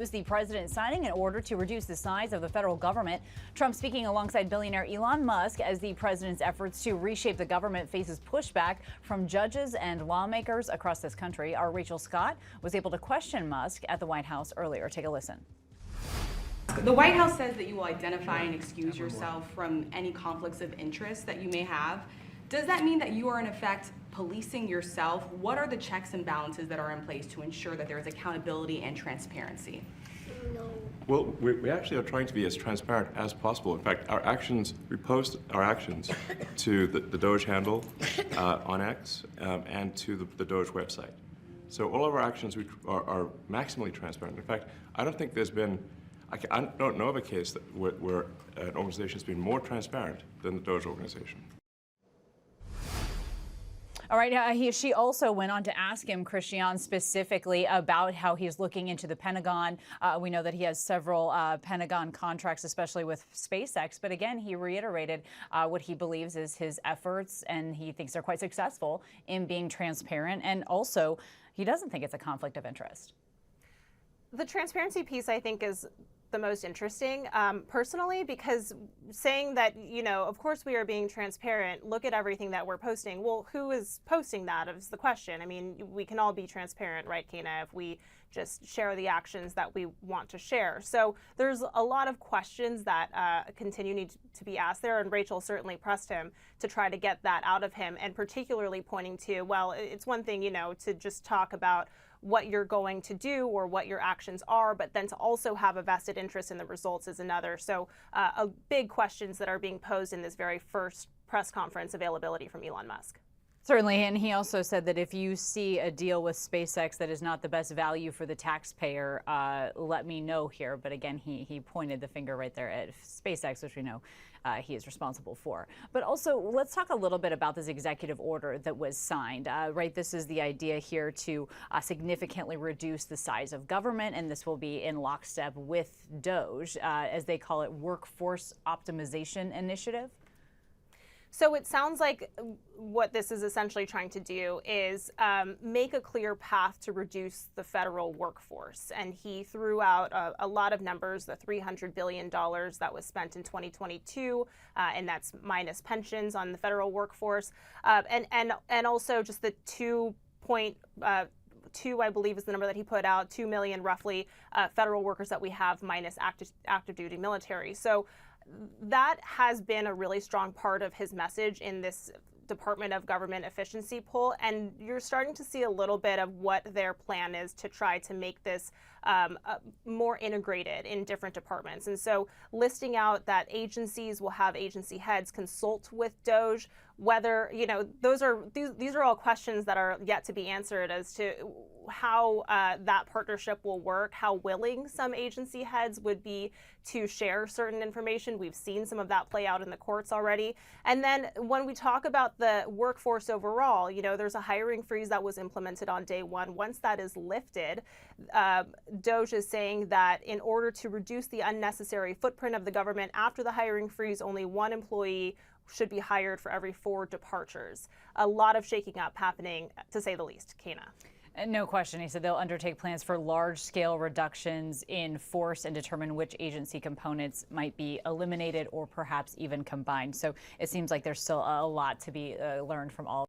The president signing an order to reduce the size of the federal government. Trump speaking alongside billionaire Elon Musk as the president's efforts to reshape the government faces pushback from judges and lawmakers across this country. Our Rachel Scott was able to question Musk at the White House earlier. Take a listen. The White House says that you will identify and excuse yourself from any conflicts of interest that you may have. Does that mean that you are in effect policing yourself? What are the checks and balances that are in place to ensure that there is accountability and transparency? No. Well, we actually are trying to be as transparent as possible. In fact, our actions, we post our actions to the Doge handle on X and to the Doge website. So all of our actions are maximally transparent. In fact, I don't think there's been, I don't know of a case where an organization has been more transparent than the Doge organization. All right. She also went on to ask him, Christian, specifically about how he's looking into the Pentagon. We know that he has several Pentagon contracts, especially with SpaceX. But again, he reiterated what he believes is his efforts, and he thinks they're quite successful in being transparent. And also, he doesn't think it's a conflict of interest. The transparency piece, I think, is the most interesting, personally, because saying that, you know, of course we are being transparent, look at everything that we're posting. Well, who is posting that is the question. I mean, we can all be transparent, right, Kana, if we just share the actions that we want to share. So there's a lot of questions that continue to be asked there, and Rachel certainly pressed him to try to get that out of him, and particularly pointing to, well, it's one thing, you know, to just talk about what you're going to do or what your actions are, but then to also have a vested interest in the results is another. So big questions that are being posed in this very first press conference availability from Elon Musk. Certainly, and he also said that if you see a deal with SpaceX that is not the best value for the taxpayer, let me know here. But again, he pointed the finger right there at SpaceX, which we know he is responsible for. But also, let's talk a little bit about this executive order that was signed. Right, this is the idea here to significantly reduce the size of government, and this will be in lockstep with Doge, as they call it, Workforce Optimization Initiative. So it sounds like what this is essentially trying to do is make a clear path to reduce the federal workforce. And he threw out a lot of numbers, the $300 billion that was spent in 2022, and that's minus pensions on the federal workforce. And also just the 2.2, I believe is the number that he put out, 2 million roughly federal workers that we have minus active duty military. So that has been a really strong part of his message in this Department of Government Efficiency poll, and you're starting to see a little bit of what their plan is to try to make this more integrated in different departments. And so listing out that agencies will have agency heads consult with Doge, whether, you know, these are all questions that are yet to be answered as to how that partnership will work, how willing some agency heads would be to share certain information. We've seen some of that play out in the courts already. And then when we talk about the workforce overall, you know, there's a hiring freeze that was implemented on day one. Once that is lifted, Doge is saying that in order to reduce the unnecessary footprint of the government after the hiring freeze, only one employee should be hired for every 4 departures. A lot of shaking up happening, to say the least. Kana. No question. He said they'll undertake plans for large-scale reductions in force and determine which agency components might be eliminated or perhaps even combined. So it seems like there's still a lot to be learned from all.